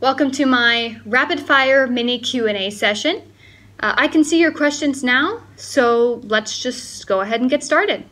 Welcome to my rapid fire mini Q&A session. I can see your questions now, so let's just go ahead and get started.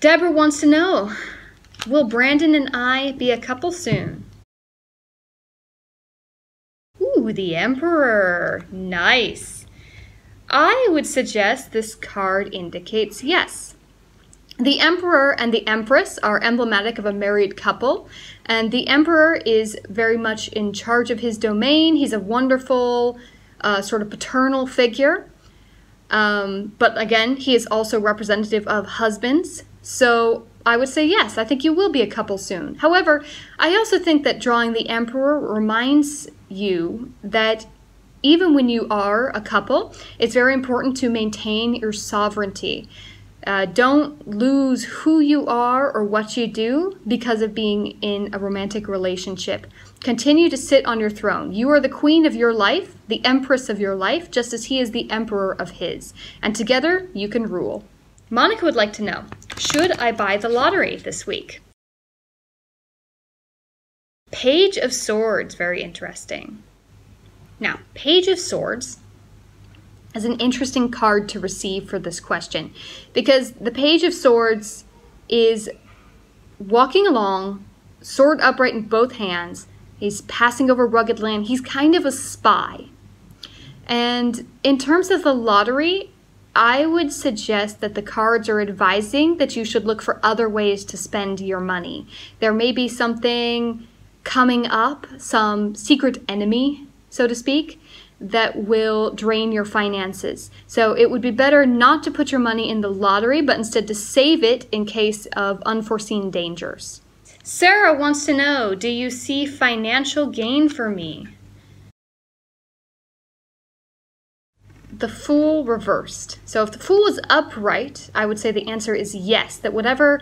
Deborah wants to know, will Brandon and I be a couple soon? Ooh, the Emperor. Nice. I would suggest this card indicates yes. The Emperor and the Empress are emblematic of a married couple, and the Emperor is very much in charge of his domain. He's a wonderful sort of paternal figure, but again, he is also representative of husbands. So I would say yes, I think you will be a couple soon. However, I also think that drawing the Emperor reminds you that even when you are a couple, it's very important to maintain your sovereignty. Don't lose who you are or what you do because of being in a romantic relationship. Continue to sit on your throne. You are the queen of your life, the empress of your life, just as he is the emperor of his. And together, you can rule. Monica would like to know, should I buy the lottery this week? Page of Swords, very interesting. Now, Page of Swords is an interesting card to receive for this question because the Page of Swords is walking along, sword upright in both hands. He's passing over rugged land. He's kind of a spy. And in terms of the lottery, I would suggest that the cards are advising that you should look for other ways to spend your money. There may be something coming up, some secret enemy, so to speak, that will drain your finances. So it would be better not to put your money in the lottery, but instead to save it in case of unforeseen dangers. Sarah wants to know, do you see financial gain for me? The Fool reversed. So if the Fool is upright, I would say the answer is yes, that whatever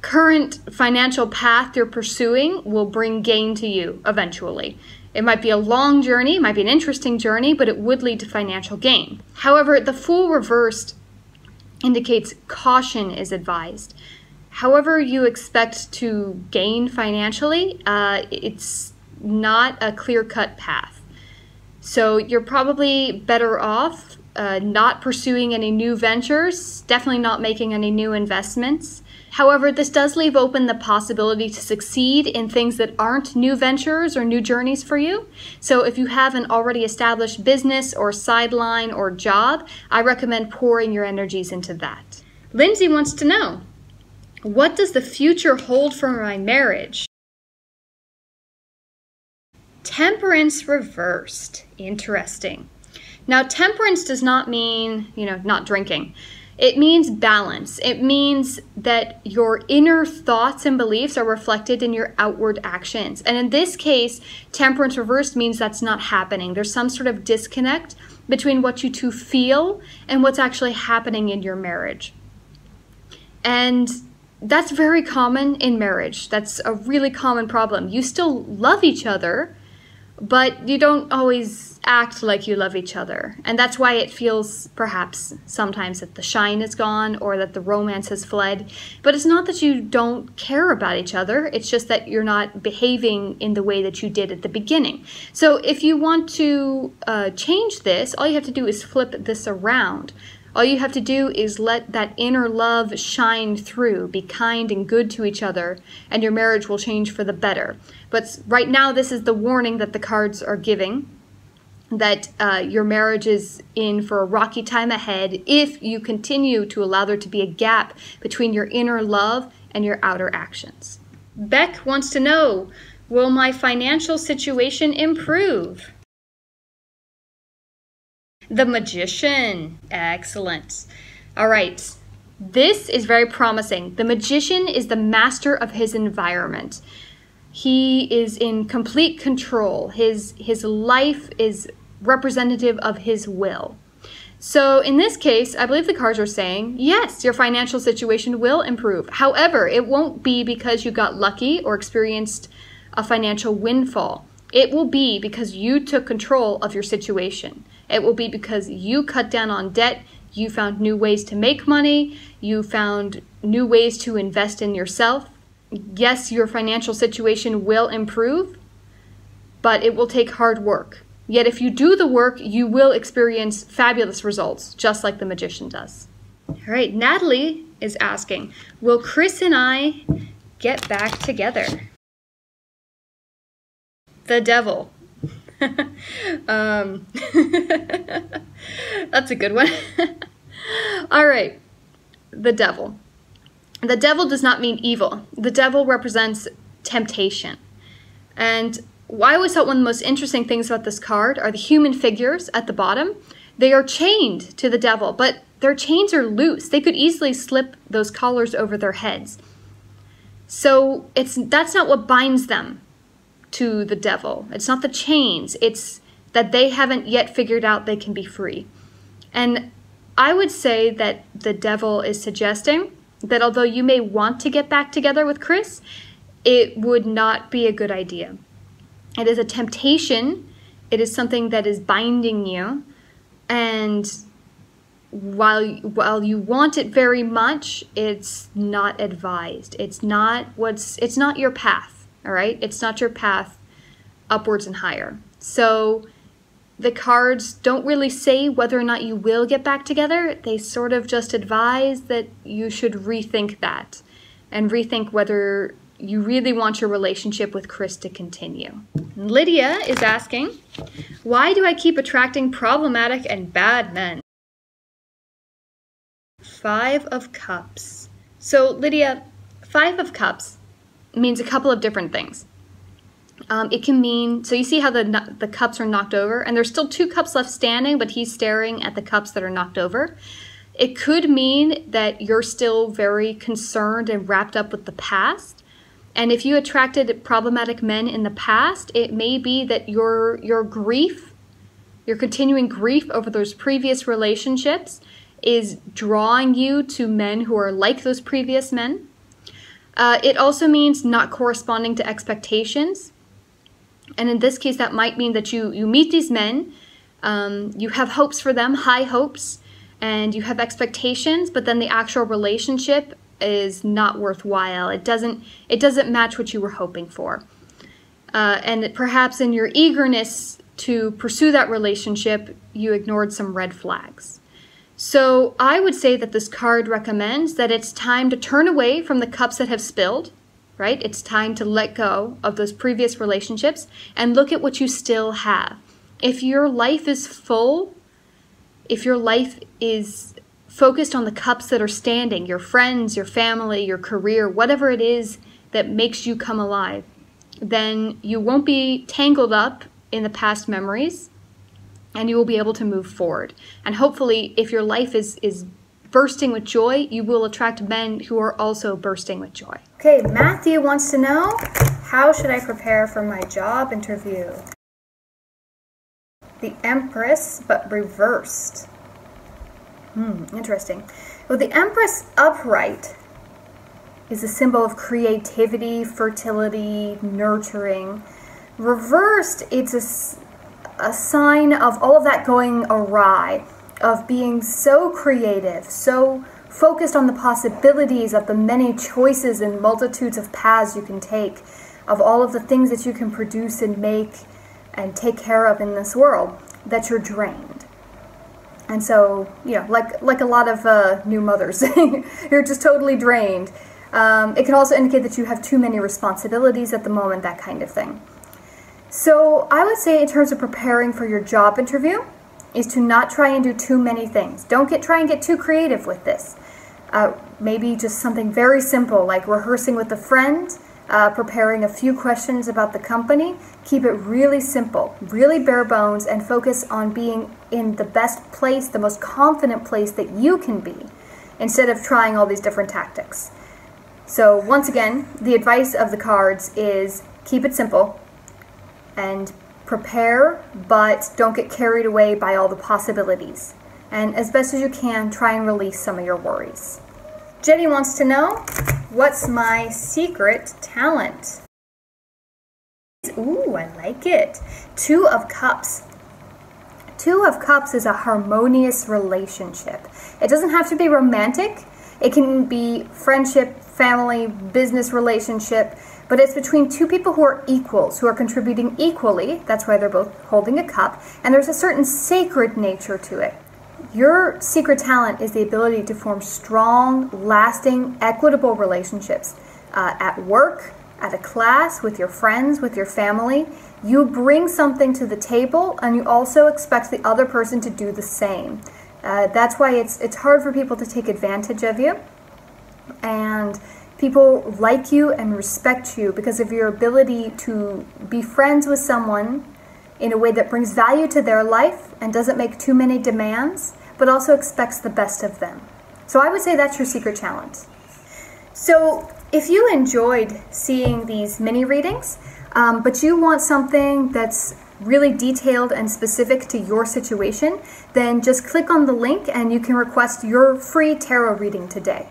current financial path you're pursuing will bring gain to you eventually. It might be a long journey, it might be an interesting journey, but it would lead to financial gain. However, the Fool reversed indicates caution is advised. However you expect to gain financially, it's not a clear-cut path. So you're probably better off not pursuing any new ventures, definitely not making any new investments. However, this does leave open the possibility to succeed in things that aren't new ventures or new journeys for you. So if you have an already established business or sideline or job, I recommend pouring your energies into that. Lindsay wants to know, what does the future hold for my marriage? Temperance reversed. Interesting. Now, temperance does not mean, not drinking. It means balance. It means that your inner thoughts and beliefs are reflected in your outward actions. And in this case, temperance reversed means that's not happening. There's some sort of disconnect between what you two feel and what's actually happening in your marriage. And that's very common in marriage. That's a really common problem. You still love each other, but you don't always act like you love each other. And that's why it feels perhaps sometimes that the shine is gone or that the romance has fled. But it's not that you don't care about each other. It's just that you're not behaving in the way that you did at the beginning. So if you want to change this, all you have to do is flip this around. All you have to do is let that inner love shine through, be kind and good to each other, and your marriage will change for the better. But right now, this is the warning that the cards are giving, that your marriage is in for a rocky time ahead if you continue to allow there to be a gap between your inner love and your outer actions. Beck wants to know, will my financial situation improve? The Magician. Excellent. All right. This is very promising. The Magician is the master of his environment. He is in complete control. His life is representative of his will. So in this case, I believe the cards are saying, yes, your financial situation will improve. However, it won't be because you got lucky or experienced a financial windfall. It will be because you took control of your situation. It will be because you cut down on debt, you found new ways to make money, you found new ways to invest in yourself. Yes, your financial situation will improve, but it will take hard work. Yet if you do the work, you will experience fabulous results, just like the magician does. All right, Natalie is asking, will Chris and I get back together? The devil. That's a good one. All right, the devil. The devil does not mean evil. The devil represents temptation. And I always thought one of the most interesting things about this card are the human figures at the bottom. They are chained to the devil, but their chains are loose. They could easily slip those collars over their heads. So that's not what binds them to the devil. It's not the chains. It's that they haven't yet figured out they can be free. And I would say that the devil is suggesting that although you may want to get back together with Chris, it would not be a good idea. It is a temptation. It is something that is binding you. And while you want it very much, it's not advised. It's not your path, all right? It's not your path upwards and higher. So the cards don't really say whether or not you will get back together. They sort of just advise that you should rethink that and rethink whether you really want your relationship with Chris to continue. Lydia is asking, why do I keep attracting problematic and bad men? 5 of Cups. So Lydia, 5 of Cups means a couple of different things. It can mean, so you see how the cups are knocked over, and there's still 2 cups left standing, but he's staring at the cups that are knocked over. It could mean that you're still very concerned and wrapped up with the past. And if you attracted problematic men in the past, it may be that your grief, your continuing grief over those previous relationships is drawing you to men who are like those previous men. It also means not corresponding to expectations. And in this case, that might mean that you meet these men, you have hopes for them, high hopes, and you have expectations, but then the actual relationship is not worthwhile. It doesn't match what you were hoping for. And perhaps in your eagerness to pursue that relationship, you ignored some red flags. So I would say that this card recommends that it's time to turn away from the cups that have spilled, right? It's time to let go of those previous relationships and look at what you still have. If your life is full, if your life is focused on the cups that are standing, your friends, your family, your career, whatever it is that makes you come alive, then you won't be tangled up in the past memories and you will be able to move forward. And hopefully, if your life is bursting with joy, you will attract men who are also bursting with joy. Okay, Matthew wants to know, how should I prepare for my job interview? The Empress, but reversed. Interesting. Well, the Empress upright is a symbol of creativity, fertility, nurturing. Reversed, it's a sign of all of that going awry, of being so creative, so focused on the possibilities of the many choices and multitudes of paths you can take, of all of the things that you can produce and make and take care of in this world, that you're drained. And so, you know, like a lot of new mothers, you're just totally drained. It can also indicate that you have too many responsibilities at the moment, that kind of thing. So I would say in terms of preparing for your job interview is to not try and do too many things. Don't try and get too creative with this. Maybe just something very simple like rehearsing with a friend, preparing a few questions about the company. Keep it really simple, really bare bones, and focus on being in the best place, the most confident place that you can be, instead of trying all these different tactics. So once again, the advice of the cards is keep it simple and prepare, but don't get carried away by all the possibilities. And as best as you can, try and release some of your worries. Jenny wants to know, what's my secret talent? Ooh, I like it. 2 of Cups. 2 of Cups is a harmonious relationship. It doesn't have to be romantic. It can be friendship, family, business relationship, but it's between two people who are equals, who are contributing equally. That's why they're both holding a cup, and there's a certain sacred nature to it. Your secret talent is the ability to form strong, lasting, equitable relationships at work, at a class, with your friends, with your family. You bring something to the table, and you also expect the other person to do the same. That's why it's hard for people to take advantage of you, and people like you and respect you because of your ability to be friends with someone in a way that brings value to their life and doesn't make too many demands, but also expects the best of them. So I would say that's your secret talent. So if you enjoyed seeing these mini readings, but you want something that's really detailed and specific to your situation, then just click on the link and you can request your free tarot reading today.